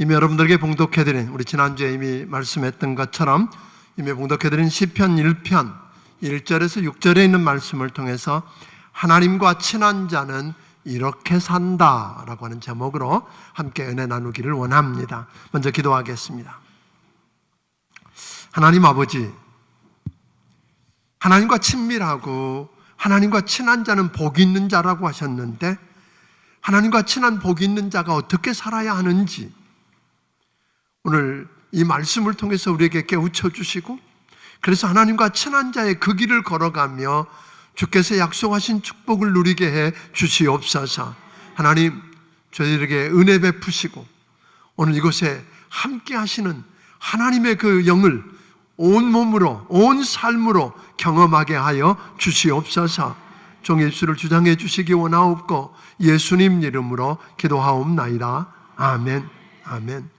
이미 여러분들에게 봉독해드린, 우리 지난주에 이미 말씀했던 것처럼 이미 봉독해드린 시편 1편 1절에서 6절에 있는 말씀을 통해서 하나님과 친한 자는 이렇게 산다라고 하는 제목으로 함께 은혜 나누기를 원합니다. 먼저 기도하겠습니다. 하나님 아버지, 하나님과 친밀하고 하나님과 친한 자는 복이 있는 자라고 하셨는데, 하나님과 친한 복이 있는 자가 어떻게 살아야 하는지 오늘 이 말씀을 통해서 우리에게 깨우쳐 주시고, 그래서 하나님과 친한 자의 그 길을 걸어가며 주께서 약속하신 축복을 누리게 해 주시옵소서. 하나님, 저희들에게 은혜 베푸시고 오늘 이곳에 함께 하시는 하나님의 그 영을 온 몸으로, 온 삶으로 경험하게 하여 주시옵소서. 종의 입술을 주장해 주시기 원하옵고 예수님 이름으로 기도하옵나이다. 아멘. 아멘.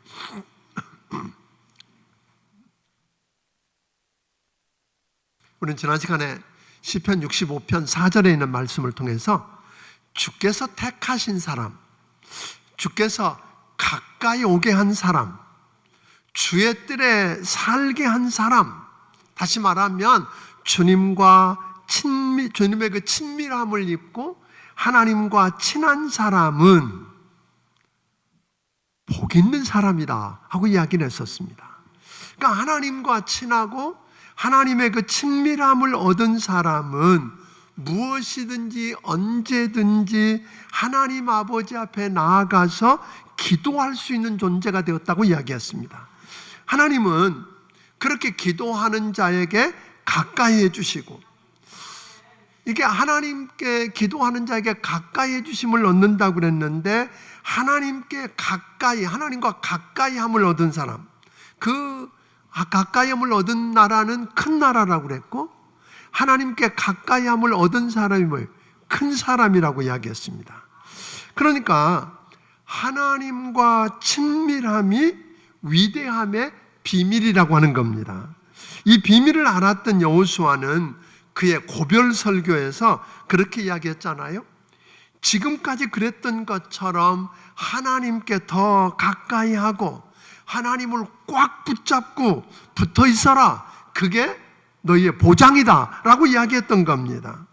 우리는 지난 시간에 시편 65편 4절에 있는 말씀을 통해서 주께서 택하신 사람, 주께서 가까이 오게 한 사람, 주의 뜰에 살게 한 사람, 다시 말하면 주님과 주님의 그 친밀함을 입고 하나님과 친한 사람은 복 있는 사람이다 하고 이야기를 했었습니다. 그러니까 하나님과 친하고 하나님의 그 친밀함을 얻은 사람은 무엇이든지 언제든지 하나님 아버지 앞에 나아가서 기도할 수 있는 존재가 되었다고 이야기했습니다. 하나님은 그렇게 기도하는 자에게 가까이 해주시고, 이게 하나님께 기도하는 자에게 가까이 해주심을 얻는다고 그랬는데, 하나님께 가까이, 하나님과 가까이함을 얻은 사람, 그 가까이함을 얻은 나라는 큰 나라라고 그랬고, 하나님께 가까이함을 얻은 사람이 뭐예요? 큰 사람이라고 이야기했습니다. 그러니까 하나님과 친밀함이 위대함의 비밀이라고 하는 겁니다. 이 비밀을 알았던 여호수아는 그의 고별 설교에서 그렇게 이야기했잖아요. 지금까지 그랬던 것처럼 하나님께 더 가까이 하고 하나님을 꽉 붙잡고 붙어 있어라. 그게 너희의 보장이다 라고 이야기했던 겁니다.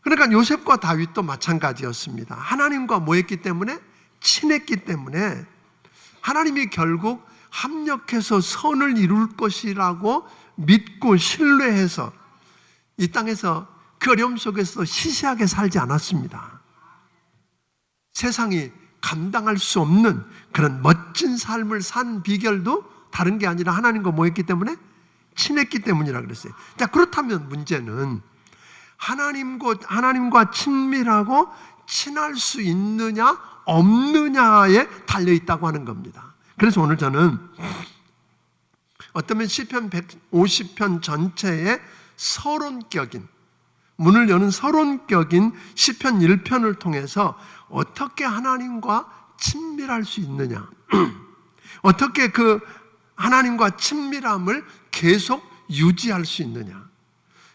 그러니까 요셉과 다윗도 마찬가지였습니다. 하나님과 뭐 했기 때문에? 친했기 때문에 하나님이 결국 합력해서 선을 이룰 것이라고 믿고 신뢰해서 이 땅에서 그 어려움 속에서 시시하게 살지 않았습니다. 세상이 감당할 수 없는 그런 멋진 삶을 산 비결도 다른 게 아니라 하나님과 뭐 했기 때문에? 친했기 때문이라 그랬어요. 자, 그렇다면 문제는 하나님과 친밀하고 친할 수 있느냐 없느냐에 달려있다고 하는 겁니다. 그래서 오늘 저는 어쩌면 시편 150편 전체의 서론격인, 문을 여는 서론격인 시편 1편을 통해서 어떻게 하나님과 친밀할 수 있느냐, 어떻게 그 하나님과 친밀함을 계속 유지할 수 있느냐.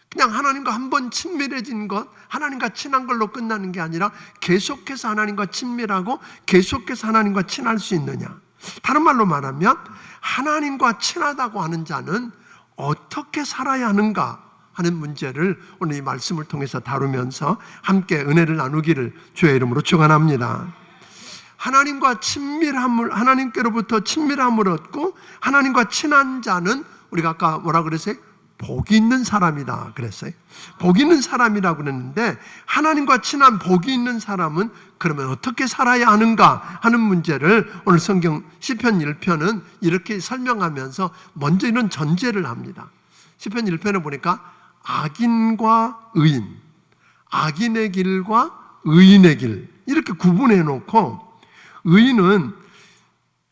그냥 하나님과 한번 친밀해진 것, 하나님과 친한 걸로 끝나는 게 아니라 계속해서 하나님과 친밀하고 계속해서 하나님과 친할 수 있느냐. 다른 말로 말하면 하나님과 친하다고 하는 자는 어떻게 살아야 하는가 하는 문제를 오늘 이 말씀을 통해서 다루면서 함께 은혜를 나누기를 주의 이름으로 축원합니다. 하나님과 친밀함을, 하나님께로부터 친밀함을 얻고 하나님과 친한 자는 우리가 아까 뭐라 그랬어요? 복이 있는 사람이다 그랬어요. 복이 있는 사람이라고 그랬는데, 하나님과 친한 복이 있는 사람은 그러면 어떻게 살아야 하는가 하는 문제를 오늘 성경 시편 1편은 이렇게 설명하면서 먼저 이런 전제를 합니다. 시편 1편에 보니까 악인과 의인, 악인의 길과 의인의 길 이렇게 구분해 놓고, 의인은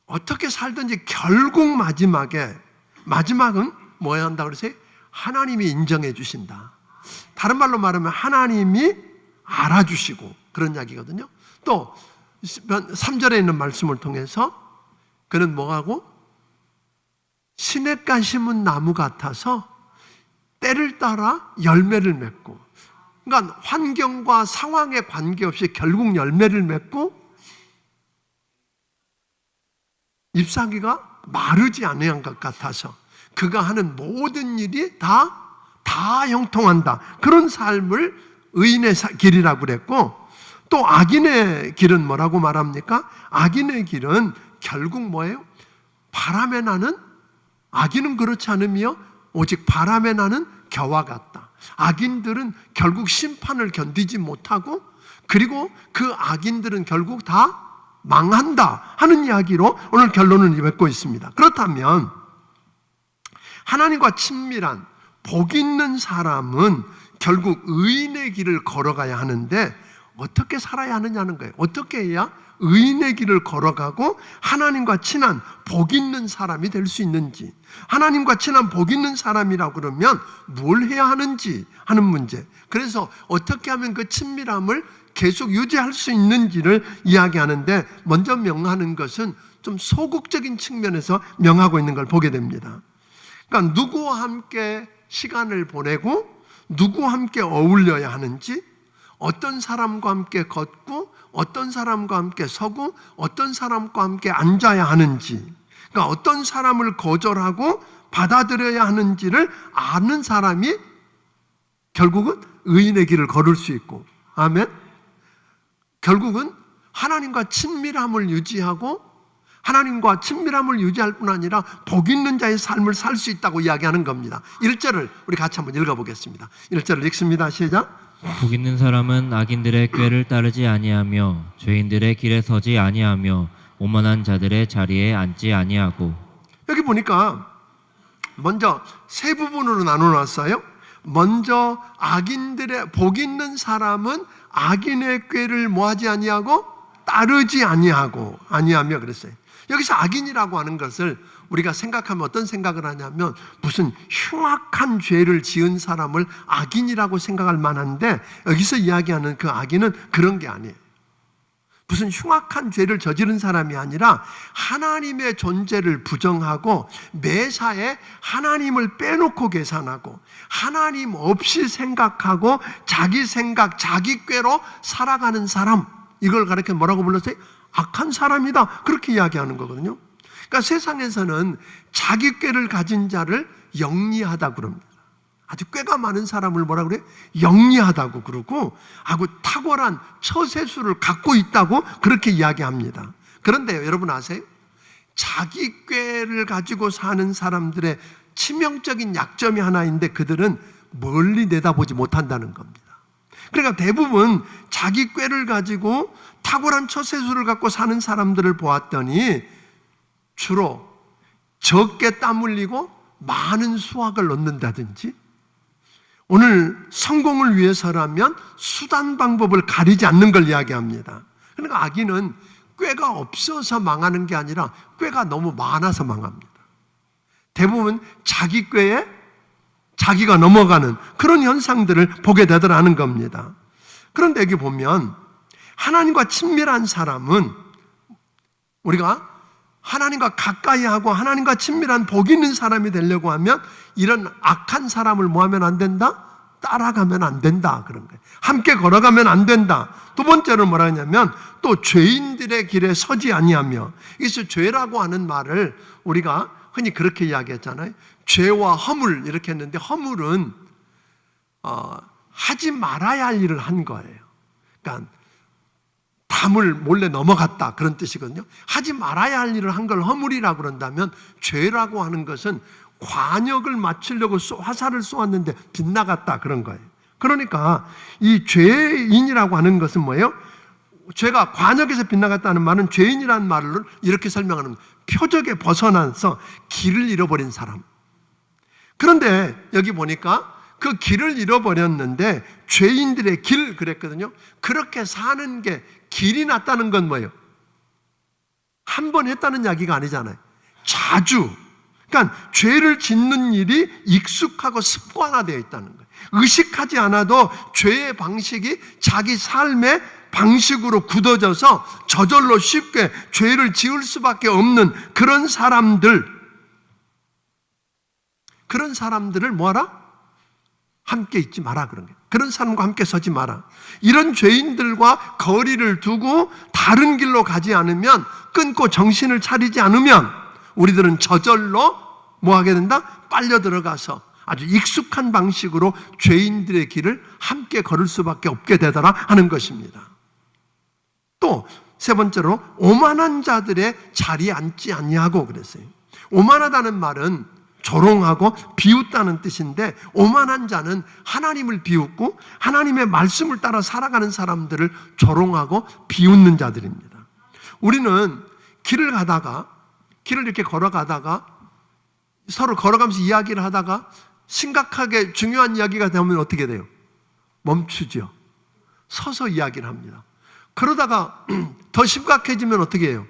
어떻게 살든지 결국 마지막은 뭐 해야 한다고 그러세요? 하나님이 인정해 주신다. 다른 말로 말하면 하나님이 알아주시고 그런 이야기거든요. 또 3절에 있는 말씀을 통해서 그는 뭐하고? 시냇가 심은 나무 같아서 때를 따라 열매를 맺고, 그러니까 환경과 상황에 관계없이 결국 열매를 맺고 잎사귀가 마르지 않은 것 같아서 그가 하는 모든 일이 다 형통한다. 그런 삶을 의인의 길이라고 그랬고, 또 악인의 길은 뭐라고 말합니까? 악인의 길은 결국 뭐예요? 바람에 나는, 악인은 그렇지 않으며 오직 바람에 나는 겨와 같다. 악인들은 결국 심판을 견디지 못하고, 그리고 그 악인들은 결국 다 망한다 하는 이야기로 오늘 결론을 맺고 있습니다. 그렇다면 하나님과 친밀한 복 있는 사람은 결국 의인의 길을 걸어가야 하는데 어떻게 살아야 하느냐는 거예요. 어떻게 해야 의인의 길을 걸어가고 하나님과 친한 복 있는 사람이 될 수 있는지, 하나님과 친한 복 있는 사람이라고 그러면 뭘 해야 하는지 하는 문제. 그래서 어떻게 하면 그 친밀함을 계속 유지할 수 있는지를 이야기하는데, 먼저 명하는 것은 좀 소극적인 측면에서 명하고 있는 걸 보게 됩니다. 그러니까 누구와 함께 시간을 보내고 누구와 함께 어울려야 하는지, 어떤 사람과 함께 걷고 어떤 사람과 함께 서고 어떤 사람과 함께 앉아야 하는지, 그러니까 어떤 사람을 거절하고 받아들여야 하는지를 아는 사람이 결국은 의인의 길을 걸을 수 있고, 아멘. 결국은 하나님과 친밀함을 유지하고 하나님과 친밀함을 유지할 뿐 아니라 복 있는 자의 삶을 살 수 있다고 이야기하는 겁니다. 1절을 우리 같이 한번 읽어보겠습니다. 1절을 읽습니다. 시작. 복 있는 사람은 악인들의 꾀를 따르지 아니하며 죄인들의 길에 서지 아니하며 오만한 자들의 자리에 앉지 아니하고. 여기 보니까 먼저 세 부분으로 나눠놨어요. 먼저 악인들의, 복 있는 사람은 악인의 꾀를 뭐하지 아니하고 따르지 아니하며 그랬어요. 여기서 악인이라고 하는 것을 우리가 생각하면 어떤 생각을 하냐면 무슨 흉악한 죄를 지은 사람을 악인이라고 생각할 만한데, 여기서 이야기하는 그 악인은 그런 게 아니에요. 무슨 흉악한 죄를 저지른 사람이 아니라 하나님의 존재를 부정하고 매사에 하나님을 빼놓고 계산하고 하나님 없이 생각하고 자기 생각, 자기 꾀로 살아가는 사람, 이걸 가르쳐 뭐라고 불렀어요? 악한 사람이다, 그렇게 이야기하는 거거든요. 그러니까 세상에서는 자기 꾀를 가진 자를 영리하다 그럽니다. 아주 꾀가 많은 사람을 뭐라 그래요? 영리하다고 그러고, 아주 탁월한 처세술을 갖고 있다고 그렇게 이야기합니다. 그런데 여러분 아세요? 자기 꾀를 가지고 사는 사람들의 치명적인 약점이 하나 있는데, 그들은 멀리 내다보지 못한다는 겁니다. 그러니까 대부분 자기 꾀를 가지고 탁월한 처세술을 갖고 사는 사람들을 보았더니 주로 적게 땀 흘리고 많은 수확을 얻는다든지, 오늘 성공을 위해서라면 수단 방법을 가리지 않는 걸 이야기합니다. 그러니까 악인은 꾀가 없어서 망하는 게 아니라 꾀가 너무 많아서 망합니다. 대부분 자기 꾀에 자기가 넘어가는 그런 현상들을 보게 되더라는 겁니다. 그런데 여기 보면 하나님과 친밀한 사람은, 우리가 하나님과 가까이 하고 하나님과 친밀한 복 있는 사람이 되려고 하면 이런 악한 사람을 뭐 하면 안 된다? 따라가면 안 된다, 그런 거예요. 함께 걸어가면 안 된다. 두 번째로 뭐라 하냐면 또 죄인들의 길에 서지 아니하며, 이것을 죄라고 하는 말을 우리가 흔히 그렇게 이야기했잖아요. 죄와 허물 이렇게 했는데, 허물은 하지 말아야 할 일을 한 거예요. 그러니까 담을 몰래 넘어갔다, 그런 뜻이거든요. 하지 말아야 할 일을 한 걸 허물이라고 그런다면, 죄라고 하는 것은 관역을 맞추려고 화살을 쏘았는데 빗나갔다, 그런 거예요. 그러니까 이 죄인이라고 하는 것은 뭐예요? 죄가 관역에서 빗나갔다는 말은 죄인이라는 말을 이렇게 설명하는 거예요. 표적에 벗어나서 길을 잃어버린 사람. 그런데 여기 보니까 그 길을 잃어버렸는데 죄인들의 길 그랬거든요. 그렇게 사는 게 길이 낫다는 건 뭐예요? 한 번 했다는 이야기가 아니잖아요. 자주. 그러니까 죄를 짓는 일이 익숙하고 습관화되어 있다는 거예요. 의식하지 않아도 죄의 방식이 자기 삶의 방식으로 굳어져서 저절로 쉽게 죄를 지을 수밖에 없는 그런 사람들을 뭐하라? 함께 있지 마라, 그런 거예요. 그런 사람과 함께 서지 마라. 이런 죄인들과 거리를 두고 다른 길로 가지 않으면, 끊고 정신을 차리지 않으면 우리들은 저절로 뭐 하게 된다? 빨려 들어가서 아주 익숙한 방식으로 죄인들의 길을 함께 걸을 수밖에 없게 되더라 하는 것입니다. 또 세 번째로 오만한 자들의 자리에 앉지 아니하고 그랬어요. 오만하다는 말은 조롱하고 비웃다는 뜻인데, 오만한 자는 하나님을 비웃고 하나님의 말씀을 따라 살아가는 사람들을 조롱하고 비웃는 자들입니다. 우리는 길을 이렇게 걸어가다가 서로 걸어가면서 이야기를 하다가 심각하게 중요한 이야기가 되면 어떻게 돼요? 멈추죠. 서서 이야기를 합니다. 그러다가 더 심각해지면 어떻게 해요?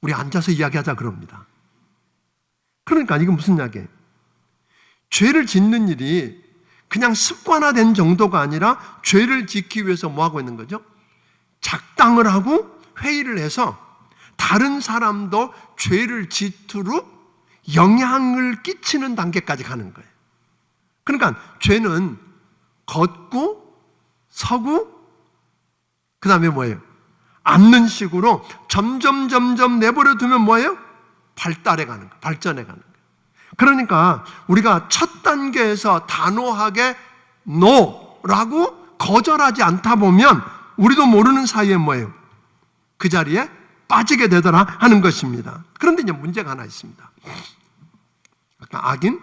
우리 앉아서 이야기하자 그럽니다. 그러니까 이건 무슨 이야기예요? 죄를 짓는 일이 그냥 습관화된 정도가 아니라 죄를 짓기 위해서 뭐 하고 있는 거죠? 작당을 하고 회의를 해서 다른 사람도 죄를 짓도록 영향을 끼치는 단계까지 가는 거예요. 그러니까 죄는 걷고 서고 그 다음에 뭐예요? 앉는 식으로 점점 내버려 두면 뭐예요? 발달해 가는 거예요. 발전해 가는 거예요. 그러니까 우리가 첫 단계에서 단호하게 NO라고 거절하지 않다 보면 우리도 모르는 사이에 뭐예요? 그 자리에 빠지게 되더라 하는 것입니다. 그런데 이제 문제가 하나 있습니다. 아까 악인,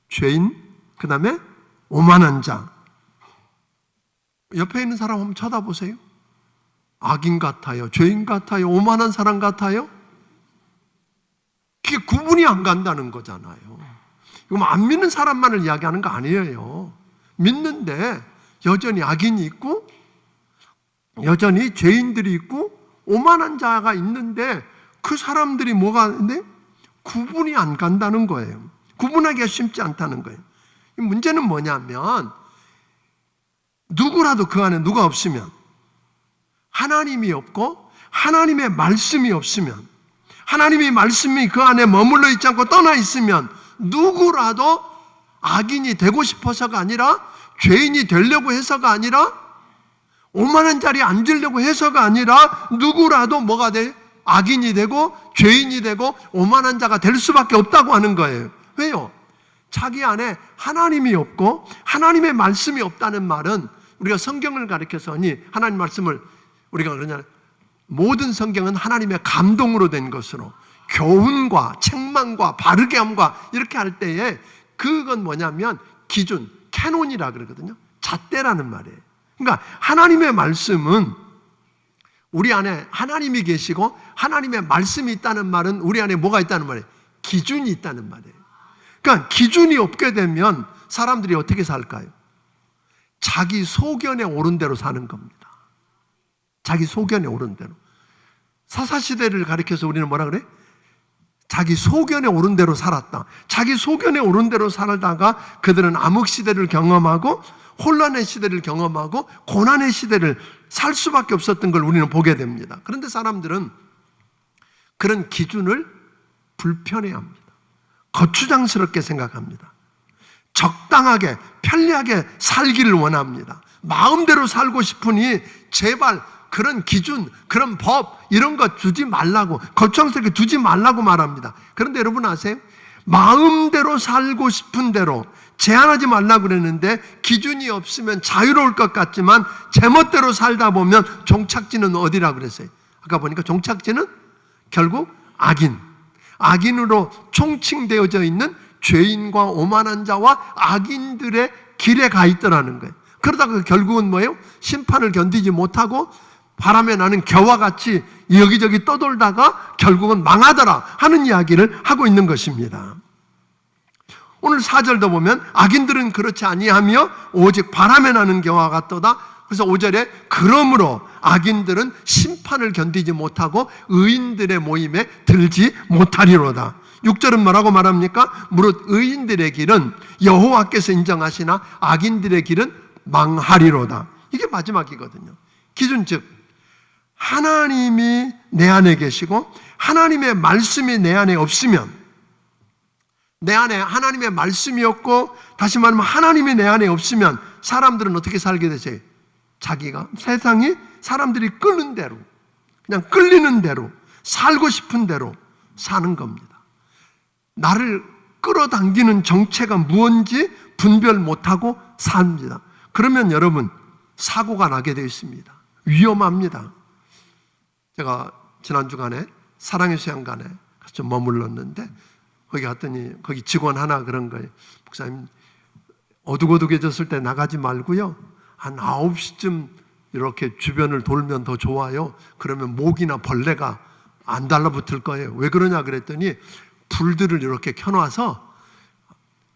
죄인, 그 다음에 오만한 자. 옆에 있는 사람 한번 쳐다보세요. 악인 같아요? 죄인 같아요? 오만한 사람 같아요? 그게 구분이 안 간다는 거잖아요. 이거 안 믿는 사람만을 이야기하는 거 아니에요. 믿는데 여전히 악인이 있고 여전히 죄인들이 있고 오만한 자가 있는데 그 사람들이 뭐가 있는데 구분이 안 간다는 거예요. 구분하기가 쉽지 않다는 거예요. 문제는 뭐냐면 누구라도 그 안에 누가 없으면, 하나님이 없고 하나님의 말씀이 없으면, 하나님의 말씀이 그 안에 머물러 있지 않고 떠나 있으면 누구라도 악인이 되고 싶어서가 아니라, 죄인이 되려고 해서가 아니라, 오만한 자리에 앉으려고 해서가 아니라 누구라도 뭐가 돼? 악인이 되고 죄인이 되고 오만한 자가 될 수밖에 없다고 하는 거예요. 왜요? 자기 안에 하나님이 없고 하나님의 말씀이 없다는 말은, 우리가 성경을 가르쳐서니 하나님 말씀을 우리가 그러냐, 모든 성경은 하나님의 감동으로 된 것으로 교훈과 책망과 바르게 함과 이렇게 할 때에 그건 뭐냐면 기준, 캐논이라 그러거든요. 잣대라는 말이에요. 그러니까 하나님의 말씀은 우리 안에 하나님이 계시고 하나님의 말씀이 있다는 말은 우리 안에 뭐가 있다는 말이에요? 기준이 있다는 말이에요. 그러니까 기준이 없게 되면 사람들이 어떻게 살까요? 자기 소견에 오른 대로 사는 겁니다. 자기 소견에 오른 대로. 사사시대를 가리켜서 우리는 뭐라 그래? 자기 소견에 오른 대로 살았다. 자기 소견에 오른 대로 살다가 그들은 암흑시대를 경험하고 혼란의 시대를 경험하고 고난의 시대를 살 수밖에 없었던 걸 우리는 보게 됩니다. 그런데 사람들은 그런 기준을 불편해합니다. 거추장스럽게 생각합니다. 적당하게 편리하게 살기를 원합니다. 마음대로 살고 싶으니 제발 그런 기준, 그런 법 이런 거 두지 말라고, 거추장스럽게 두지 말라고 말합니다. 그런데 여러분 아세요? 마음대로 살고 싶은 대로 제한하지 말라고 그랬는데 기준이 없으면 자유로울 것 같지만 제멋대로 살다 보면 종착지는 어디라고 그랬어요? 아까 보니까 종착지는 결국 악인으로 총칭되어져 있는 죄인과 오만한 자와 악인들의 길에 가 있더라는 거예요. 그러다가 결국은 뭐예요? 심판을 견디지 못하고 바람에 나는 겨와 같이 여기저기 떠돌다가 결국은 망하더라 하는 이야기를 하고 있는 것입니다. 오늘 4절도 보면 악인들은 그렇지 아니하며 오직 바람에 나는 겨와 같도다. 그래서 5절에 그러므로 악인들은 심판을 견디지 못하고 의인들의 모임에 들지 못하리로다. 6절은 뭐라고 말합니까? 무릇 의인들의 길은 여호와께서 인정하시나 악인들의 길은 망하리로다. 이게 마지막이거든요. 기준, 즉 하나님이 내 안에 계시고 하나님의 말씀이 내 안에 없으면, 내 안에 하나님의 말씀이 없고 다시 말하면 하나님이 내 안에 없으면 사람들은 어떻게 살게 되세요? 자기가 세상이 사람들이 끄는 대로, 그냥 끌리는 대로, 살고 싶은 대로 사는 겁니다. 나를 끌어당기는 정체가 무엇인지 분별 못하고 삽니다. 그러면 여러분 사고가 나게 되어 있습니다. 위험합니다. 제가 지난주간에 사랑의 수양관에 좀 머물렀는데 거기 갔더니 거기 직원 하나 그런 거예요. 목사님, 어둑어둑해졌을 때 나가지 말고요, 한 9시쯤 이렇게 주변을 돌면 더 좋아요. 그러면 모기나 벌레가 안 달라붙을 거예요. 왜 그러냐 그랬더니 불들을 이렇게 켜놔서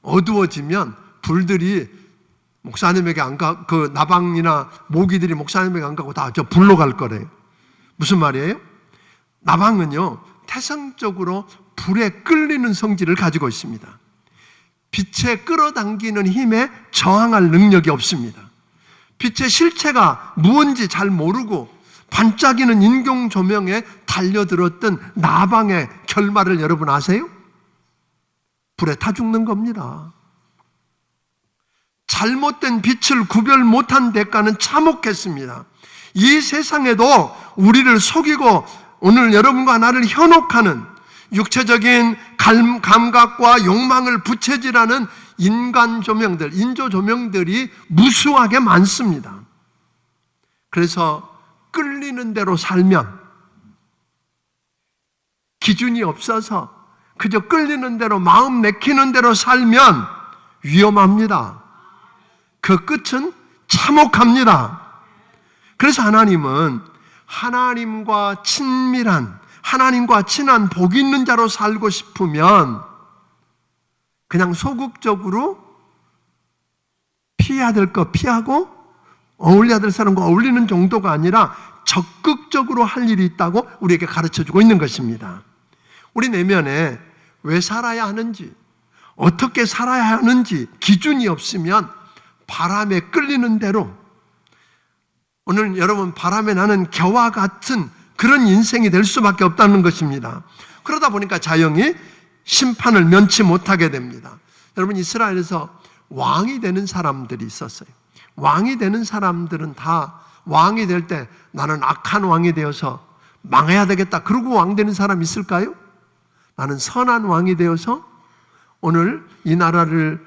어두워지면 불들이 목사님에게 안 가, 그 나방이나 모기들이 목사님에게 안 가고 다 저 불로 갈 거래요. 무슨 말이에요? 나방은요, 태생적으로 불에 끌리는 성질을 가지고 있습니다. 빛에 끌어당기는 힘에 저항할 능력이 없습니다. 빛의 실체가 무언지 잘 모르고 반짝이는 인공 조명에 달려들었던 나방의 결말을 여러분 아세요? 불에 타 죽는 겁니다. 잘못된 빛을 구별 못한 대가는 참혹했습니다. 이 세상에도 우리를 속이고 오늘 여러분과 나를 현혹하는 육체적인 감각과 욕망을 부채질하는 인간 조명들, 인조 조명들이 무수하게 많습니다. 그래서 끌리는 대로 살면, 기준이 없어서 그저 끌리는 대로 마음 내키는 대로 살면 위험합니다. 그 끝은 참혹합니다. 그래서 하나님은 하나님과 친밀한, 하나님과 친한 복 있는 자로 살고 싶으면 그냥 소극적으로 피해야 될 거 피하고 어울려야 될 사람과 어울리는 정도가 아니라 적극적으로 할 일이 있다고 우리에게 가르쳐주고 있는 것입니다. 우리 내면에 왜 살아야 하는지, 어떻게 살아야 하는지 기준이 없으면 바람에 끌리는 대로, 오늘 여러분 바람에 나는 겨와 같은 그런 인생이 될 수밖에 없다는 것입니다. 그러다 보니까 자연이 심판을 면치 못하게 됩니다. 여러분, 이스라엘에서 왕이 되는 사람들이 있었어요. 왕이 되는 사람들은 다 왕이 될 때 나는 악한 왕이 되어서 망해야 되겠다 그러고 왕 되는 사람 있을까요? 나는 선한 왕이 되어서 오늘 이 나라를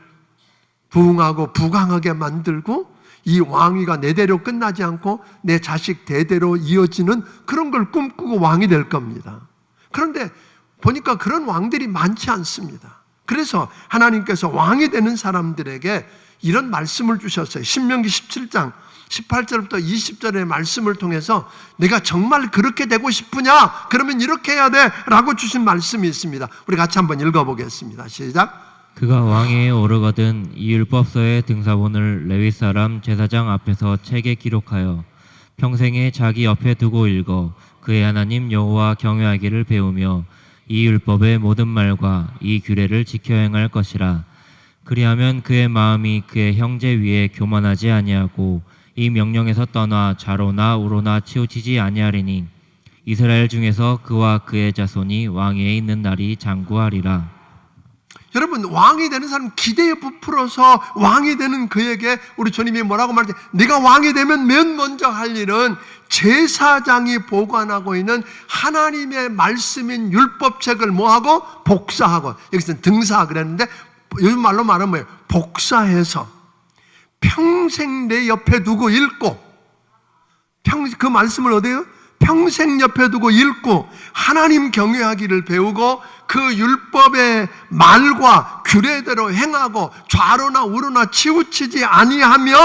부흥하고 부강하게 만들고 이 왕위가 내 대로 끝나지 않고 내 자식 대대로 이어지는 그런 걸 꿈꾸고 왕이 될 겁니다. 그런데 보니까 그런 왕들이 많지 않습니다. 그래서 하나님께서 왕이 되는 사람들에게 이런 말씀을 주셨어요. 신명기 17장 18절부터 20절의 말씀을 통해서 내가 정말 그렇게 되고 싶으냐? 그러면 이렇게 해야 돼 라고 주신 말씀이 있습니다. 우리 같이 한번 읽어보겠습니다. 시작. 그가 왕위에 오르거든 이 율법서의 등사본을 레위 사람 제사장 앞에서 책에 기록하여 평생에 자기 옆에 두고 읽어 그의 하나님 여호와 경외하기를 배우며 이 율법의 모든 말과 이 규례를 지켜 행할 것이라. 그리하면 그의 마음이 그의 형제 위에 교만하지 아니하고 이 명령에서 떠나 좌로나 우로나 치우치지 아니하리니 이스라엘 중에서 그와 그의 자손이 왕위에 있는 날이 장구하리라. 여러분, 왕이 되는 사람 기대에 부풀어서 왕이 되는 그에게 우리 주님이 뭐라고 말할 때 네가 왕이 되면 맨 먼저 할 일은 제사장이 보관하고 있는 하나님의 말씀인 율법책을 뭐하고? 복사하고, 여기서는 등사 그랬는데 요즘 말로 말하면 뭐예요? 복사해서 평생 내 옆에 두고 읽고, 그 말씀을 어디에요? 평생 옆에 두고 읽고 하나님 경외하기를 배우고 그 율법의 말과 규례대로 행하고 좌로나 우로나 치우치지 아니하면,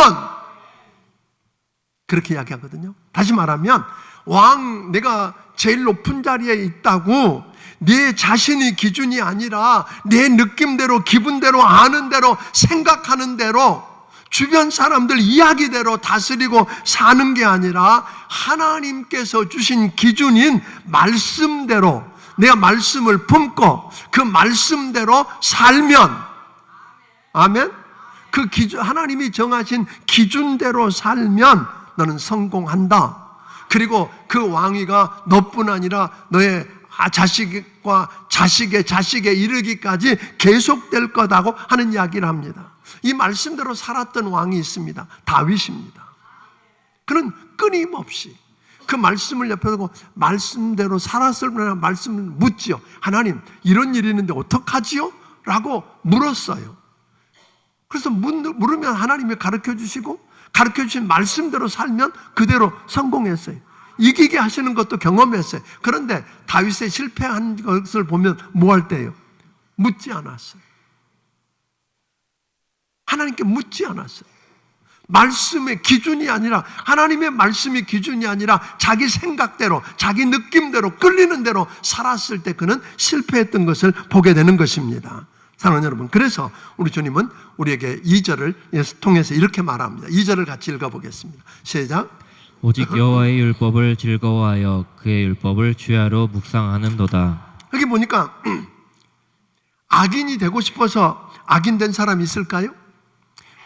그렇게 이야기하거든요. 다시 말하면 왕, 내가 제일 높은 자리에 있다고 내 자신이 기준이 아니라 내 느낌대로 기분대로 아는 대로 생각하는 대로 주변 사람들 이야기대로 다스리고 사는 게 아니라 하나님께서 주신 기준인 말씀대로 내가 말씀을 품고 그 말씀대로 살면, 아멘? 그 기준, 하나님이 정하신 기준대로 살면 너는 성공한다. 그리고 그 왕위가 너뿐 아니라 너의 자식과 자식의 자식에 이르기까지 계속될 거다고 하는 이야기를 합니다. 이 말씀대로 살았던 왕이 있습니다. 다윗입니다. 그는 끊임없이 그 말씀을 옆에 두고 말씀대로 살았을 뿐만 말씀을 묻지요. 하나님, 이런 일이 있는데 어떡하지요? 라고 물었어요. 그래서 물으면 하나님이 가르쳐 주시고 가르쳐 주신 말씀대로 살면 그대로 성공했어요. 이기게 하시는 것도 경험했어요. 그런데 다윗의 실패한 것을 보면 뭐 할 때예요? 묻지 않았어요. 하나님께 묻지 않았어요. 말씀의 기준이 아니라, 하나님의 말씀이 기준이 아니라 자기 생각대로, 자기 느낌대로, 끌리는 대로 살았을 때 그는 실패했던 것을 보게 되는 것입니다. 사랑하는 여러분, 그래서 우리 주님은 우리에게 2절을 통해서 이렇게 말합니다. 2절을 같이 읽어보겠습니다. 시작. 오직 여호와의 율법을 즐거워하여 그의 율법을 주야로 묵상하는도다. 여기 보니까 악인이 되고 싶어서 악인 된 사람이 있을까요?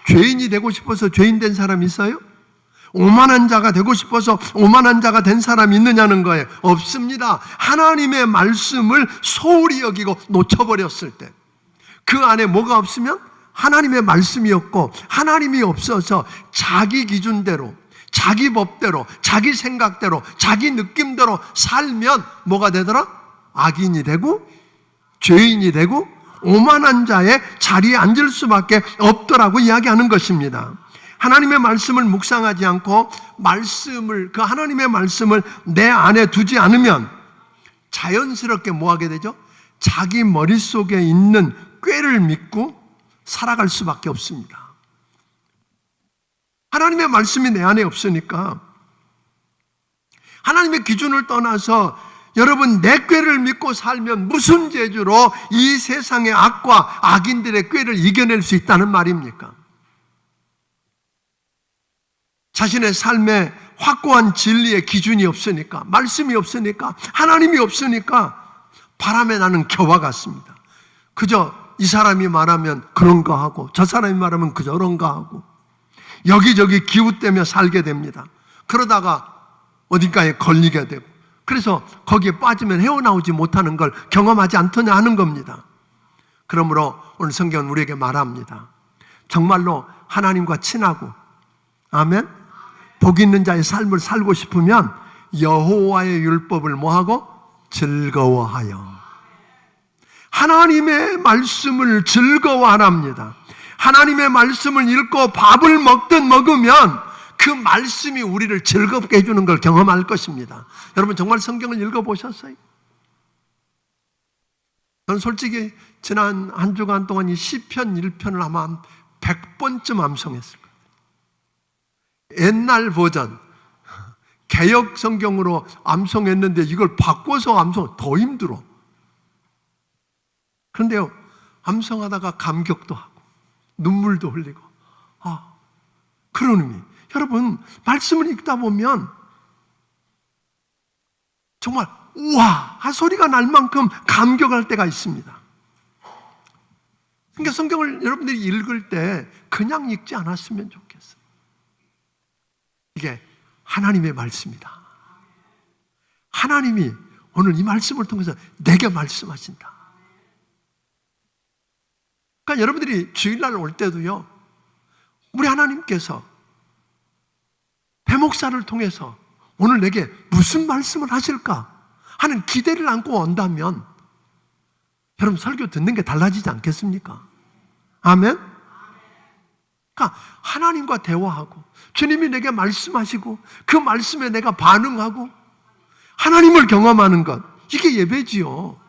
죄인이 되고 싶어서 죄인 된 사람이 있어요? 오만한 자가 되고 싶어서 오만한 자가 된 사람이 있느냐는 거예요. 없습니다. 하나님의 말씀을 소홀히 여기고 놓쳐버렸을 때, 그 안에 뭐가 없으면 하나님의 말씀이 없고 하나님이 없어서 자기 기준대로, 자기 법대로, 자기 생각대로, 자기 느낌대로 살면 뭐가 되더라? 악인이 되고 죄인이 되고 오만한 자의 자리에 앉을 수밖에 없더라고 이야기하는 것입니다. 하나님의 말씀을 묵상하지 않고 그 하나님의 말씀을 내 안에 두지 않으면 자연스럽게 뭐 하게 되죠? 자기 머릿속에 있는 꾀를 믿고 살아갈 수밖에 없습니다. 하나님의 말씀이 내 안에 없으니까 하나님의 기준을 떠나서 여러분, 내 꾀를 믿고 살면 무슨 재주로 이 세상의 악과 악인들의 꾀를 이겨낼 수 있다는 말입니까? 자신의 삶에 확고한 진리의 기준이 없으니까, 말씀이 없으니까, 하나님이 없으니까 바람에 나는 겨와 같습니다. 그저 이 사람이 말하면 그런가 하고 저 사람이 말하면 그저런가 하고 여기저기 기웃대며 살게 됩니다. 그러다가 어딘가에 걸리게 되고, 그래서 거기에 빠지면 헤어나오지 못하는 걸 경험하지 않더냐 하는 겁니다. 그러므로 오늘 성경은 우리에게 말합니다. 정말로 하나님과 친하고, 아멘, 복 있는 자의 삶을 살고 싶으면 여호와의 율법을 뭐하고? 즐거워하여. 하나님의 말씀을 즐거워하랍니다. 하나님의 말씀을 읽고 밥을 먹든 먹으면 그 말씀이 우리를 즐겁게 해주는 걸 경험할 것입니다. 여러분, 정말 성경을 읽어보셨어요? 저는 솔직히 지난 한 주간 동안 이 시편 1편을 아마 한 100번쯤 암송했을 거예요. 옛날 버전 개역 성경으로 암송했는데 이걸 바꿔서 암송 더 힘들어. 그런데요, 암송하다가 감격도 하고 눈물도 흘리고, 그런 의미. 여러분, 말씀을 읽다 보면 정말 우와 한 소리가 날 만큼 감격할 때가 있습니다. 그러니까 성경을 여러분들이 읽을 때 그냥 읽지 않았으면 좋겠어요. 이게 하나님의 말씀이다. 하나님이 오늘 이 말씀을 통해서 내게 말씀하신다. 그러니까 여러분들이 주일날 올 때도요, 우리 하나님께서 배목사를 통해서 오늘 내게 무슨 말씀을 하실까 하는 기대를 안고 온다면 여러분, 설교 듣는 게 달라지지 않겠습니까? 아멘? 그러니까 하나님과 대화하고 주님이 내게 말씀하시고 그 말씀에 내가 반응하고 하나님을 경험하는 것, 이게 예배지요.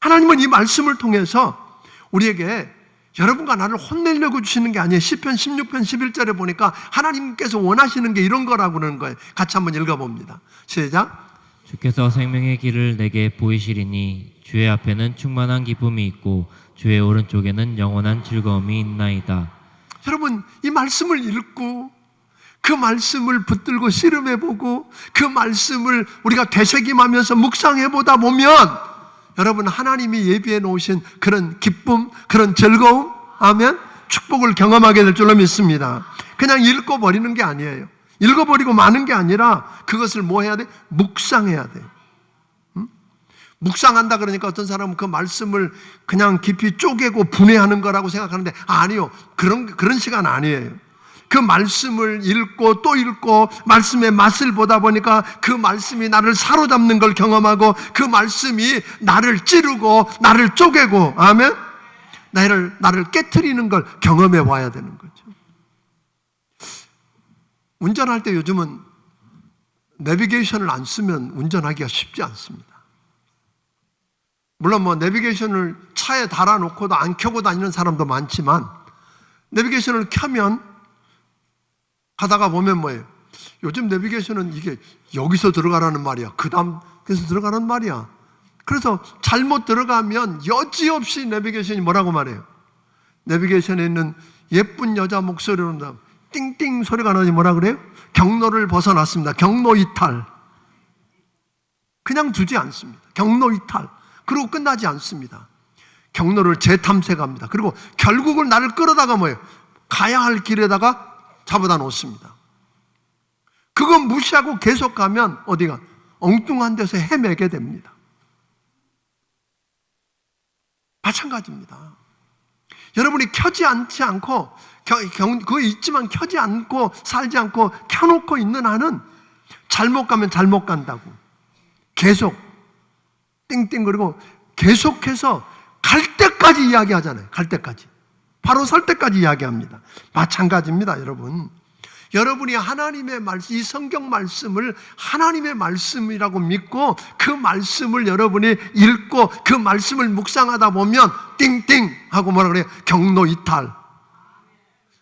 하나님은 이 말씀을 통해서 우리에게 여러분과 나를 혼내려고 주시는 게 아니에요. 시편 16편 11절에 보니까 하나님께서 원하시는 게 이런 거라고 그러는 거예요. 같이 한번 읽어봅니다. 시작. 주께서 생명의 길을 내게 보이시리니 주의 앞에는 충만한 기쁨이 있고 주의 오른쪽에는 영원한 즐거움이 있나이다. 여러분, 이 말씀을 읽고 그 말씀을 붙들고 씨름해보고 그 말씀을 우리가 되새김하면서 묵상해보다 보면 여러분, 하나님이 예비해 놓으신 그런 기쁨, 그런 즐거움, 아멘, 축복을 경험하게 될 줄로 믿습니다. 그냥 읽어버리는 게 아니에요. 읽어버리고 마는 게 아니라 그것을 뭐 해야 돼? 묵상해야 돼. 묵상한다 그러니까 어떤 사람은 그 말씀을 그냥 깊이 쪼개고 분해하는 거라고 생각하는데 아니요. 그런 시간 아니에요. 그 말씀을 읽고 또 읽고 말씀의 맛을 보다 보니까 그 말씀이 나를 사로잡는 걸 경험하고 그 말씀이 나를 찌르고 나를 쪼개고 아멘? 나를 깨트리는 걸 경험해 와야 되는 거죠. 운전할 때 요즘은 내비게이션을 안 쓰면 운전하기가 쉽지 않습니다. 물론 뭐 내비게이션을 차에 달아놓고도 안 켜고 다니는 사람도 많지만 내비게이션을 켜면 가다가 보면 뭐예요? 요즘 내비게이션은 이게 여기서 들어가라는 말이야. 그 다음에서 들어가라는 말이야. 그래서 잘못 들어가면 여지없이 내비게이션이 뭐라고 말해요? 내비게이션에 있는 예쁜 여자 목소리로 띵띵 소리가 나지 뭐라 그래요? 경로를 벗어났습니다. 경로 이탈. 그냥 두지 않습니다. 경로 이탈. 그리고 끝나지 않습니다. 경로를 재탐색합니다. 그리고 결국은 나를 끌어다가 뭐예요? 가야 할 길에다가 잡아다 놓습니다. 그건 무시하고 계속 가면 어디가? 엉뚱한 데서 헤매게 됩니다. 마찬가지입니다. 여러분이 켜지 않지 않고 그거 있지만 켜지 않고 살지 않고 켜놓고 있는 한은 잘못 가면 잘못 간다고 계속 띵띵거리고 계속해서 갈 때까지 이야기하잖아요. 갈 때까지 바로 설 때까지 이야기합니다. 마찬가지입니다. 여러분이 하나님의 말씀, 이 성경 말씀을 하나님의 말씀이라고 믿고 그 말씀을 여러분이 읽고 그 말씀을 묵상하다 보면 띵띵 하고 뭐라 그래요? 경로 이탈.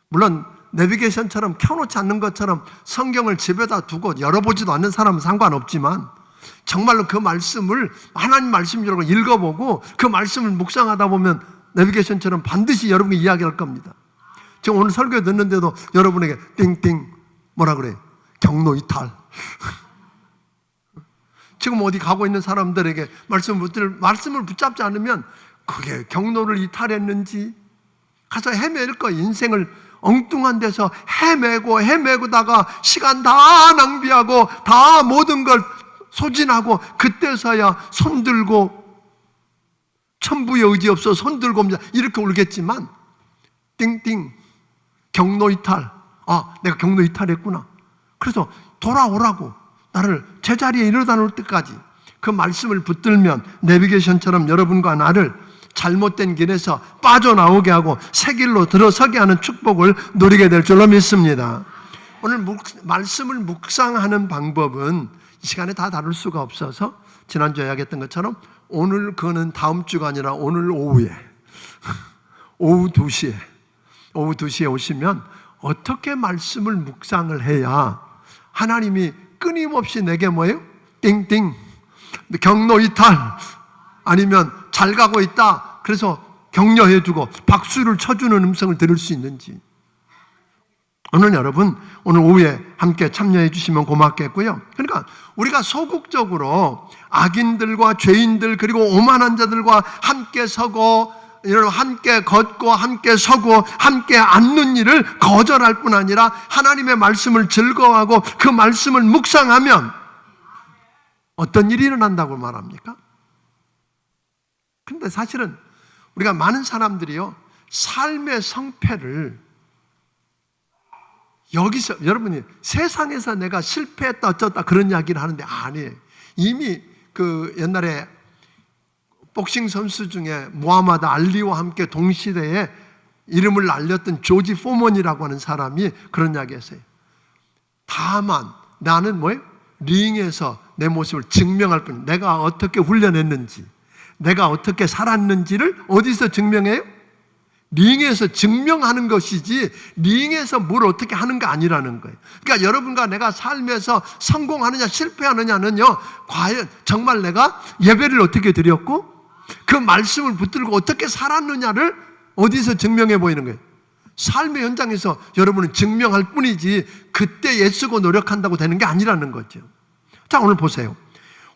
물론 내비게이션처럼 켜놓지 않는 것처럼 성경을 집에다 두고 열어보지도 않는 사람은 상관없지만 정말로 그 말씀을 하나님 말씀이라고 읽어보고 그 말씀을 묵상하다 보면 내비게이션처럼 반드시 여러분이 이야기할 겁니다. 지금 오늘 설교 듣는데도 여러분에게 띵띵 뭐라 그래요? 경로 이탈. 지금 어디 가고 있는 사람들에게 말씀을 붙잡지 않으면 그게 경로를 이탈했는지 가서 헤맬 거 인생을 엉뚱한 데서 헤매고다가 시간 다 낭비하고 다 모든 걸 소진하고 그때서야 손들고 천부의 의지 없어 손들고 이렇게 울겠지만 띵띵 경로 이탈. 내가 경로 이탈했구나. 그래서 돌아오라고 나를 제자리에 이르다 놓을 때까지 그 말씀을 붙들면 내비게이션처럼 여러분과 나를 잘못된 길에서 빠져나오게 하고 새 길로 들어서게 하는 축복을 누리게 될 줄로 믿습니다. 오늘 말씀을 묵상하는 방법은 이 시간에 다 다룰 수가 없어서 지난주에 이야기했던 것처럼 오늘 그거는 다음 주가 아니라 오늘 오후에 오후 2시에 오시면 어떻게 말씀을 묵상을 해야 하나님이 끊임없이 내게 뭐예요? 띵띵 경로 이탈 아니면 잘 가고 있다 그래서 격려해주고 박수를 쳐주는 음성을 들을 수 있는지 오늘 여러분 오늘 오후에 함께 참여해 주시면 고맙겠고요. 그러니까 우리가 소극적으로 악인들과 죄인들 그리고 오만한 자들과 함께 서고 함께 걷고 함께 서고 함께 앉는 일을 거절할 뿐 아니라 하나님의 말씀을 즐거워하고 그 말씀을 묵상하면 어떤 일이 일어난다고 말합니까? 근데 사실은 우리가 많은 사람들이요 삶의 성패를 여기서 여러분이 세상에서 내가 실패했다 어쩌다 그런 이야기를 하는데 아니에요. 이미 그 옛날에 복싱 선수 중에 무하마드 알리와 함께 동시대에 이름을 알렸던 조지 포먼이라고 하는 사람이 그런 이야기 했어요. 다만 나는 뭐예요? 링에서 내 모습을 증명할 뿐 내가 어떻게 훈련했는지 내가 어떻게 살았는지를 어디서 증명해요? 링에서 증명하는 것이지 링에서 뭘 어떻게 하는 게 아니라는 거예요. 그러니까 여러분과 내가 삶에서 성공하느냐 실패하느냐는요 과연 정말 내가 예배를 어떻게 드렸고 그 말씀을 붙들고 어떻게 살았느냐를 어디서 증명해 보이는 거예요? 삶의 현장에서 여러분은 증명할 뿐이지 그때 애쓰고 노력한다고 되는 게 아니라는 거죠. 자 오늘 보세요.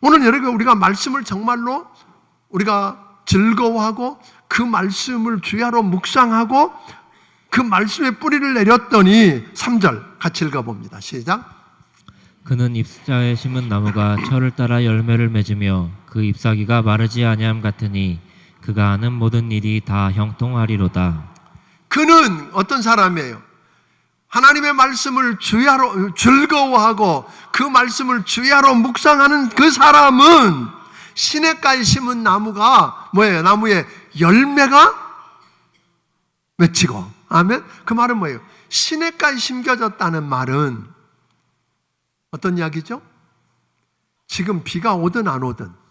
오늘 여러분 우리가 말씀을 정말로 우리가 즐거워하고 그 말씀을 주야로 묵상하고 그 말씀에 뿌리를 내렸더니 3절 같이 읽어봅니다. 시작. 그는 잎사에 심은 나무가 철을 따라 열매를 맺으며 그 그 잎사귀가 마르지 아니함 같으니 그가 하는 모든 일이 다 형통하리로다. 그는 어떤 사람이에요? 하나님의 말씀을 주야로 즐거워하고 그 말씀을 주야로 묵상하는 그 사람은 시냇가에 심은 나무가 뭐예요? 나무에 열매가 맺히고, 아멘. 그 말은 뭐예요? 시냇가에 심겨졌다는 말은 어떤 이야기죠? 지금 비가 오든 안 오든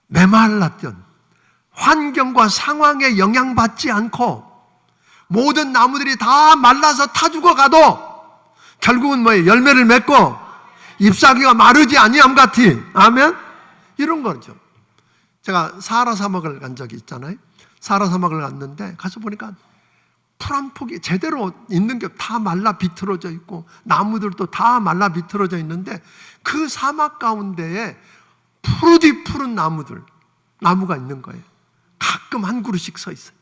메말랐던 환경과 상황에 영향받지 않고 모든 나무들이 다 말라서 타 죽어가도 결국은 뭐예요? 열매를 맺고 잎사귀가 마르지 아니함 같이, 아멘. 이런 거죠. 제가 사하라 사막을 간 적이 있잖아요. 사하라 사막을 갔는데 가서 보니까 풀 한 폭이 제대로 있는 게 다 말라 비틀어져 있고 나무들도 다 말라 비틀어져 있는데 그 사막 가운데에 푸르디 푸른 나무가 있는 거예요. 가끔 한 그루씩 서 있어요.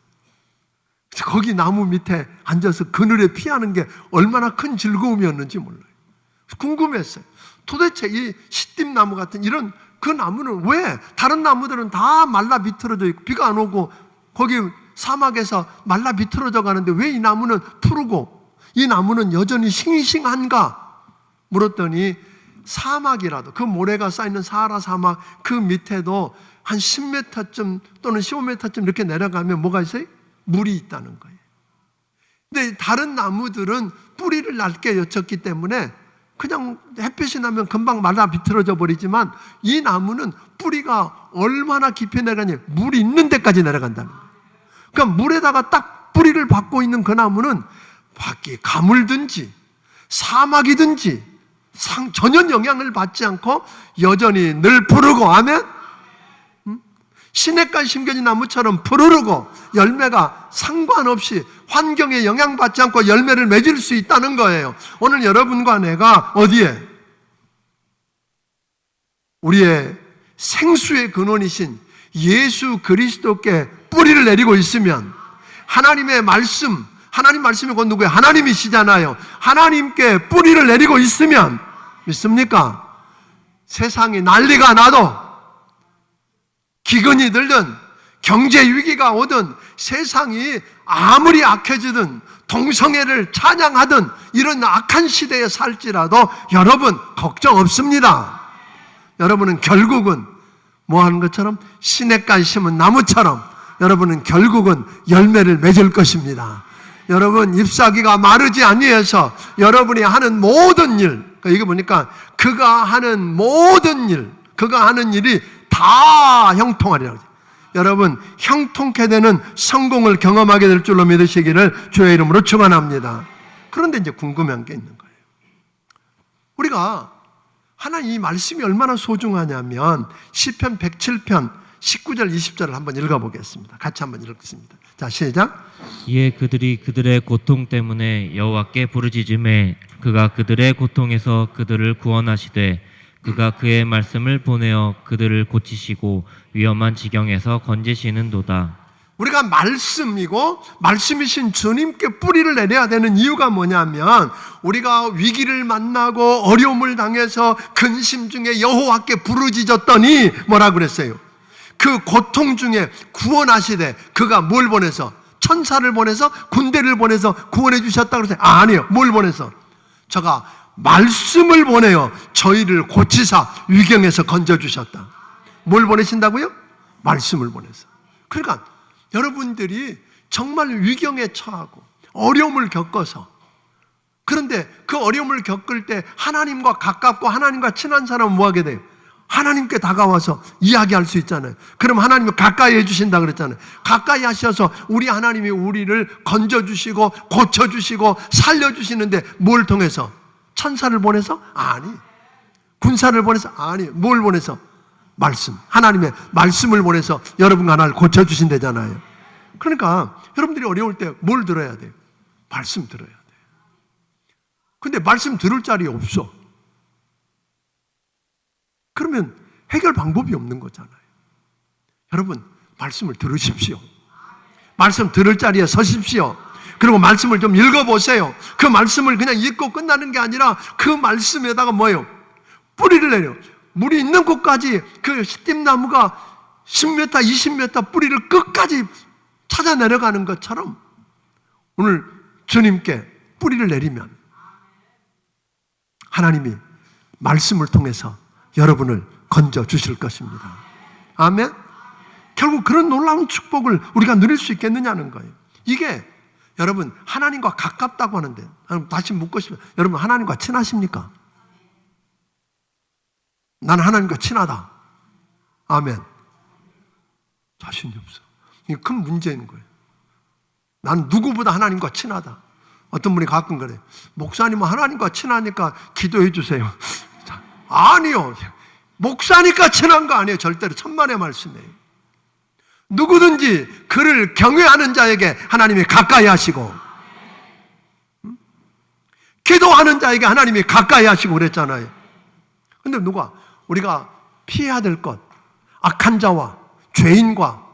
그래서 거기 나무 밑에 앉아서 그늘에 피하는 게 얼마나 큰 즐거움이었는지 몰라요. 궁금했어요. 도대체 이 시띠나무 같은 이런 그 나무는 왜 다른 나무들은 다 말라 비틀어져 있고 비가 안 오고 거기 사막에서 말라 비틀어져 가는데 왜 이 나무는 푸르고 이 나무는 여전히 싱싱한가 물었더니 사막이라도 그 모래가 쌓이는 사하라 사막 그 밑에도 한 10m쯤 또는 15m쯤 이렇게 내려가면 뭐가 있어요? 물이 있다는 거예요. 근데 다른 나무들은 뿌리를 낡게 여쳤기 때문에 그냥 햇빛이 나면 금방 말라 비틀어져 버리지만 이 나무는 뿌리가 얼마나 깊이 내려가냐, 물이 있는 데까지 내려간다는 거예요. 그러니까 물에다가 딱 뿌리를 받고 있는 그 나무는 밖에 가물든지 사막이든지 전혀 영향을 받지 않고 여전히 늘 푸르고, 아멘? 시냇가에 심겨진 나무처럼 푸르르고 열매가 상관없이 환경에 영향받지 않고 열매를 맺을 수 있다는 거예요. 오늘 여러분과 내가 어디에? 우리의 생수의 근원이신 예수 그리스도께 뿌리를 내리고 있으면 하나님의 말씀, 하나님 말씀이 곧 누구예요? 하나님이시잖아요. 하나님께 뿌리를 내리고 있으면 믿습니까? 세상이 난리가 나도 기근이 들든 경제 위기가 오든 세상이 아무리 악해지든 동성애를 찬양하든 이런 악한 시대에 살지라도 여러분 걱정 없습니다. 여러분은 결국은 뭐 하는 것처럼 시냇가에 심은 나무처럼 여러분은 결국은 열매를 맺을 것입니다. 여러분 잎사귀가 마르지 아니해서 여러분이 하는 모든 일, 이게 보니까 그가 하는 모든 일, 그가 하는 일이 다 형통하리라고. 여러분 형통케 되는 성공을 경험하게 될 줄로 믿으시기를 주의 이름으로 축원합니다. 그런데 이제 궁금한 게 있는 거예요. 우리가 하나님 이 말씀이 얼마나 소중하냐면 시편 107편 19절 20절을 한번 읽어보겠습니다. 같이 한번 읽겠습니다. 자, 시작. 이에 그들이 그들의 고통 때문에 여호와께 부르짖음에 그가 그들의 고통에서 그들을 구원하시되 그가 그의 말씀을 보내어 그들을 고치시고 위험한 지경에서 건지시는도다. 우리가 말씀이고 말씀이신 주님께 뿌리를 내려야 되는 이유가 뭐냐면 우리가 위기를 만나고 어려움을 당해서 근심 중에 여호와께 부르짖었더니 뭐라 그랬어요? 그 고통 중에 구원하시되 그가 뭘 보내서? 천사를 보내서 군대를 보내서 구원해 주셨다고 그랬어요. 아니요. 뭘 보내서? 저가 말씀을 보내어 저희를 고치사 위경에서 건져주셨다. 뭘 보내신다고요? 말씀을 보내서. 그러니까 여러분들이 정말 위경에 처하고 어려움을 겪어서 그런데 그 어려움을 겪을 때 하나님과 가깝고 하나님과 친한 사람은 뭐 하게 돼요? 하나님께 다가와서 이야기할 수 있잖아요. 그럼 하나님이 가까이 해주신다 그랬잖아요. 가까이 하셔서 우리 하나님이 우리를 건져주시고 고쳐주시고 살려주시는데 뭘 통해서? 천사를 보내서? 아니. 군사를 보내서? 아니. 뭘 보내서? 말씀. 하나님의 말씀을 보내서 여러분과 나를 고쳐주신다잖아요. 그러니까 여러분들이 어려울 때 뭘 들어야 돼요? 말씀 들어야 돼요. 근데 말씀 들을 자리 없어. 그러면 해결 방법이 없는 거잖아요. 여러분 말씀을 들으십시오. 말씀 들을 자리에 서십시오. 그리고 말씀을 좀 읽어보세요. 그 말씀을 그냥 읽고 끝나는 게 아니라 그 말씀에다가 뭐예요? 뿌리를 내려. 물이 있는 곳까지 그 시띠나무가 10m, 20m 뿌리를 끝까지 찾아 내려가는 것처럼 오늘 주님께 뿌리를 내리면 하나님이 말씀을 통해서 여러분을 건져 주실 것입니다. 아멘. 결국 그런 놀라운 축복을 우리가 누릴 수 있겠느냐는 거예요. 이게 여러분 하나님과 가깝다고 하는데, 다시 묻고 싶어요. 여러분 하나님과 친하십니까? 나는 하나님과 친하다. 아멘. 자신이 없어. 이게 큰 문제인 거예요. 난 누구보다 하나님과 친하다. 어떤 분이 가끔 그래요. 목사님은 하나님과 친하니까 기도해 주세요. 아니요. 목사니까 친한 거 아니에요. 절대로 천만의 말씀이에요. 누구든지 그를 경외하는 자에게 하나님이 가까이 하시고, 기도하는 자에게 하나님이 가까이 하시고 그랬잖아요. 근데 우리가 피해야 될 것, 악한 자와 죄인과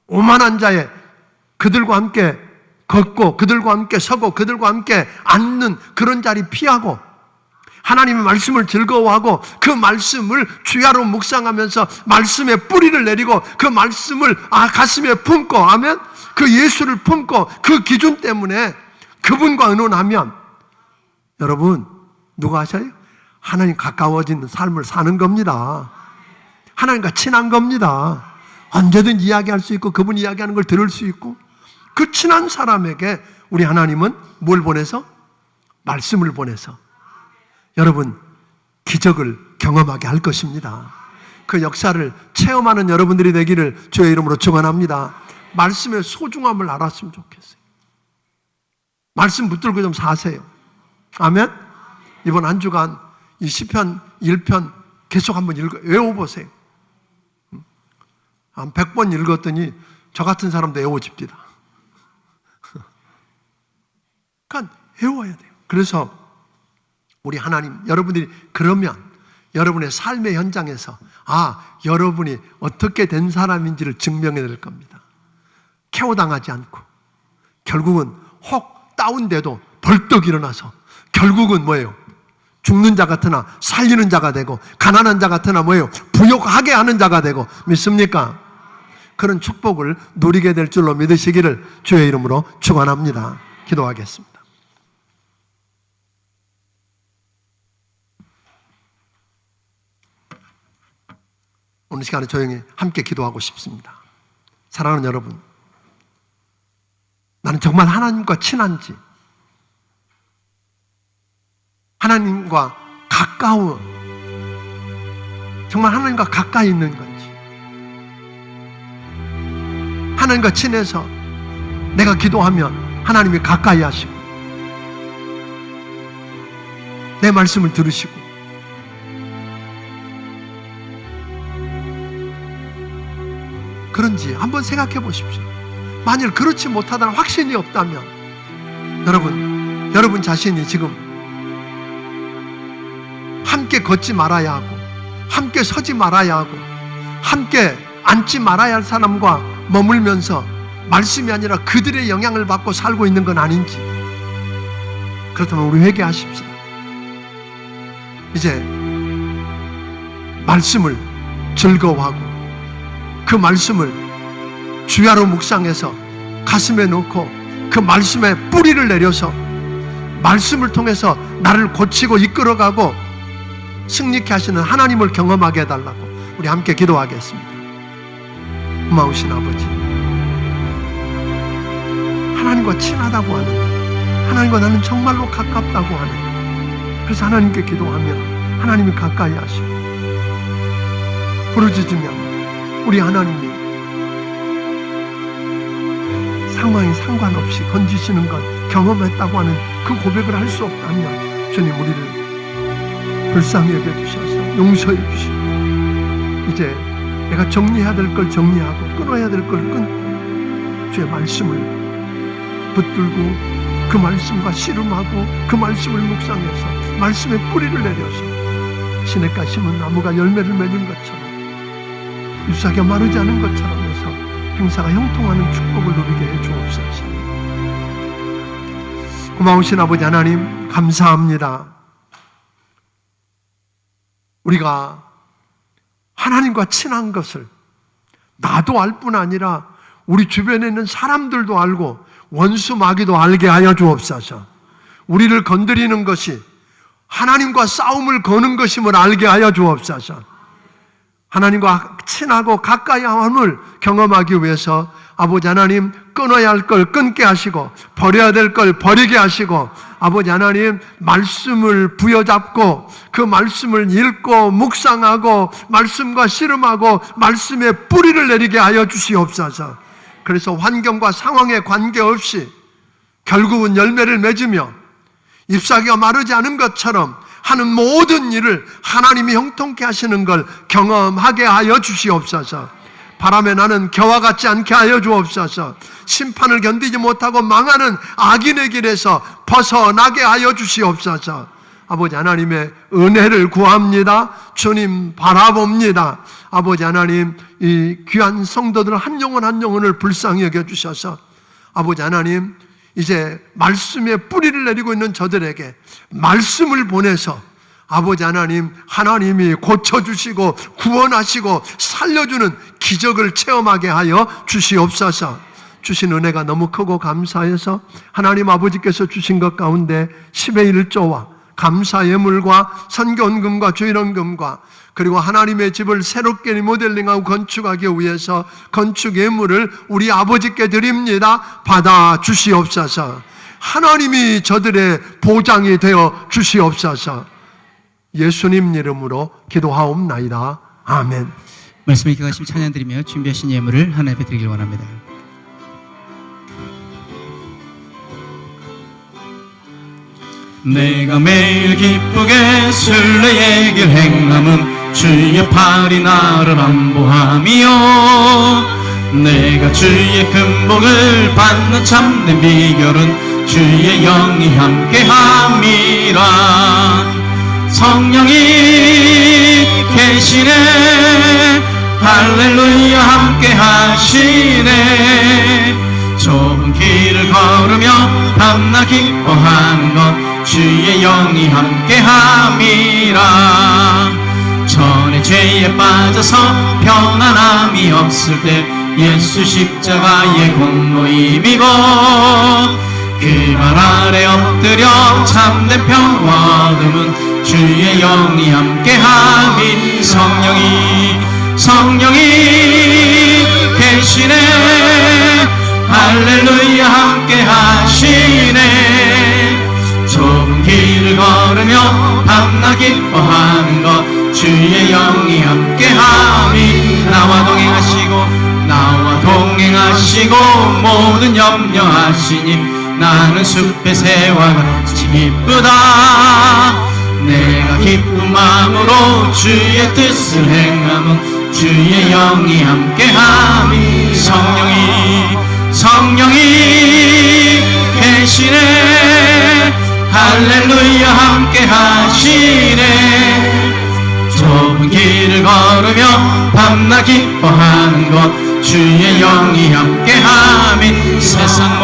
오만한 자의 그들과 함께 걷고 그들과 함께 서고 그들과 함께 앉는 그런 자리 피하고, 하나님의 말씀을 즐거워하고 그 말씀을 주야로 묵상하면서 말씀에 뿌리를 내리고 그 말씀을 가슴에 품고, 아멘, 그 예수를 품고 그 기준 때문에 그분과 의논하면 여러분 누가 하셔요? 하나님 가까워지는 삶을 사는 겁니다. 하나님과 친한 겁니다. 언제든 이야기할 수 있고 그분 이야기하는 걸 들을 수 있고, 그 친한 사람에게 우리 하나님은 뭘 보내서? 말씀을 보내서 여러분 기적을 경험하게 할 것입니다. 그 역사를 체험하는 여러분들이 되기를 주의 이름으로 축원합니다. 말씀의 소중함을 알았으면 좋겠어요. 말씀 붙들고 좀 사세요. 아멘. 이번 한 주간 이 시편 1편 계속 한번 외워보세요. 한 100번 읽었더니 저 같은 사람도 외워집니다. 그러니까 외워야 돼요. 그래서 우리 하나님, 여러분들이 그러면 여러분의 삶의 현장에서 여러분이 어떻게 된 사람인지를 증명해낼 겁니다. 케어당하지 않고 결국은 혹 다운돼도 벌떡 일어나서 결국은 뭐예요? 죽는 자 같으나 살리는 자가 되고, 가난한 자 같으나 뭐예요? 부욕하게 하는 자가 되고, 믿습니까? 그런 축복을 누리게 될 줄로 믿으시기를 주의 이름으로 축원합니다. 기도하겠습니다. 오늘 시간에 조용히 함께 기도하고 싶습니다. 사랑하는 여러분, 나는 정말 하나님과 친한지, 하나님과 가까워, 정말 하나님과 가까이 있는 건지, 하나님과 친해서 내가 기도하면 하나님이 가까이 하시고 내 말씀을 들으시고, 그런지 한번 생각해 보십시오. 만일 그렇지 못하다는 확신이 없다면 여러분 자신이 지금 함께 걷지 말아야 하고, 함께 서지 말아야 하고, 함께 앉지 말아야 할 사람과 머물면서 말씀이 아니라 그들의 영향을 받고 살고 있는 건 아닌지, 그렇다면 우리 회개하십시다. 이제 말씀을 즐거워하고 그 말씀을 주야로 묵상해서 가슴에 놓고 그 말씀에 뿌리를 내려서 말씀을 통해서 나를 고치고 이끌어가고 승리케 하시는 하나님을 경험하게 해달라고 우리 함께 기도하겠습니다. 고마우신 아버지, 하나님과 친하다고 하는, 하나님과 나는 정말로 가깝다고 하는, 그래서 하나님께 기도하면 하나님이 가까이 하시고 부르짖으면 우리 하나님이 상황에 상관없이 건지시는 것 경험했다고 하는 그 고백을 할 수 없다면 주님 우리를 불쌍히 여겨주셔서 용서해 주시고, 이제 내가 정리해야 될 걸 정리하고 끊어야 될 걸 끊고 주의 말씀을 붙들고 그 말씀과 씨름하고 그 말씀을 묵상해서 말씀에 뿌리를 내려서 시냇가 심은 나무가 열매를 맺는 것처럼, 잎사귀가 마르지 않은 것처럼 해서 행사가 형통하는 축복을 누리게 해 주옵소서. 고마우신 아버지 하나님 감사합니다. 우리가 하나님과 친한 것을 나도 알 뿐 아니라 우리 주변에 있는 사람들도 알고 원수 마귀도 알게 하여 주옵소서. 우리를 건드리는 것이 하나님과 싸움을 거는 것임을 알게 하여 주옵소서. 하나님과 친하고 가까이 함을 경험하기 위해서 아버지 하나님, 끊어야 할 걸 끊게 하시고 버려야 될 걸 버리게 하시고, 아버지 하나님, 말씀을 부여잡고 그 말씀을 읽고 묵상하고 말씀과 씨름하고 말씀의 뿌리를 내리게 하여 주시옵소서. 그래서 환경과 상황에 관계없이 결국은 열매를 맺으며 잎사귀가 마르지 않은 것처럼 하는 모든 일을 하나님이 형통케 하시는 걸 경험하게 하여 주시옵소서. 바람에 나는 겨와 같지 않게 하여 주옵소서. 심판을 견디지 못하고 망하는 악인의 길에서 벗어나게 하여 주시옵소서. 아버지 하나님의 은혜를 구합니다. 주님 바라봅니다. 아버지 하나님, 이 귀한 성도들 한 영혼 한 영혼을 불쌍히 여겨주셔서 아버지 하나님, 이제 말씀의 뿌리를 내리고 있는 저들에게 말씀을 보내서 아버지 하나님, 하나님이 고쳐주시고 구원하시고 살려주는 기적을 체험하게 하여 주시옵소서. 주신 은혜가 너무 크고 감사해서 하나님 아버지께서 주신 것 가운데 10의 1조와 감사 예물과 선교헌금과 주일헌금과 그리고 하나님의 집을 새롭게 리모델링하고 건축하기 위해서 건축 예물을 우리 아버지께 드립니다. 받아 주시옵소서. 하나님이 저들의 보장이 되어 주시옵소서. 예수님 이름으로 기도하옵나이다. 아멘. 말씀에 기가심 찬양드리며 준비하신 예물을 하나님 앞에 드리길 원합니다. 내가 매일 기쁘게 순례의 길 행함은 주의 팔이 나를 안보함이요, 내가 주의 큰 복을 받는 참된 비결은 주의 영이 함께함이라. 성령이 계시네, 할렐루야 함께하시네. 좁은 길을 걸으며 밤낮 기뻐하는 것 주의 영이 함께함이라. 전에 죄에 빠져서 평안함이 없을 때 예수 십자가의 공로 힘입어 그 발 아래 엎드려 참된 평화 얻음은 주의 영이 함께함이. 성령이 계시네, 할렐루야 함께하시네. 좁은 길을 걸으며 밤낮 기뻐하는 것 주의 영이 함께함이. 나와 동행하시고 모든 염려하시니 나는 숲의 새와 같이 기쁘다. 내가 기쁜 마음으로 주의 뜻을 행함은 주의 영이 함께함이. 성령이 계시네, 할렐루야 함께하시네. 좁은 길을 걸으며 밤낮 기뻐하는 것 주의 영이 함께함이. 세상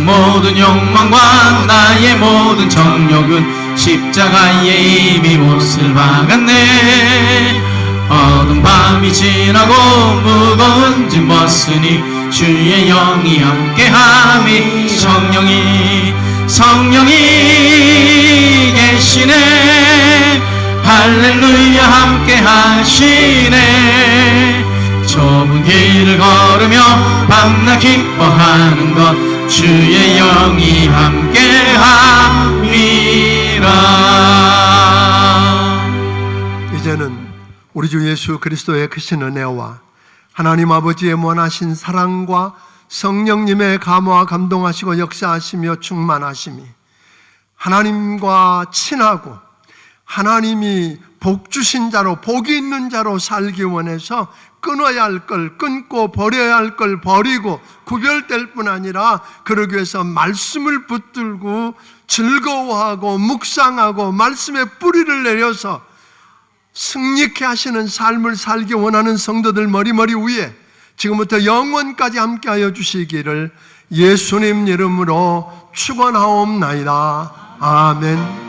모든 욕망과 나의 모든 정욕은 십자가에 이미 못을 박았네. 어두운 밤이 지나고 무거운 짐 벗으니 주의 영이 함께함이. 성령이 계시네, 할렐루야 함께하시네. 좁은 길을 걸으며 밤낮 기뻐하는 것 주의 영이 함께함이라. 이제는 우리 주 예수 그리스도의 크신 은혜와 하나님 아버지의 원하신 사랑과 성령님의 감화와 감동하시고 역사하시며 충만하심이 하나님과 친하고 하나님이 복 주신 자로, 복이 있는 자로 살기 원해서 끊어야 할 걸 끊고 버려야 할 걸 버리고 구별될 뿐 아니라 그러기 위해서 말씀을 붙들고 즐거워하고 묵상하고 말씀의 뿌리를 내려서 승리케 하시는 삶을 살기 원하는 성도들 머리머리 위에 지금부터 영원까지 함께하여 주시기를 예수님 이름으로 축원하옵나이다. 아멘.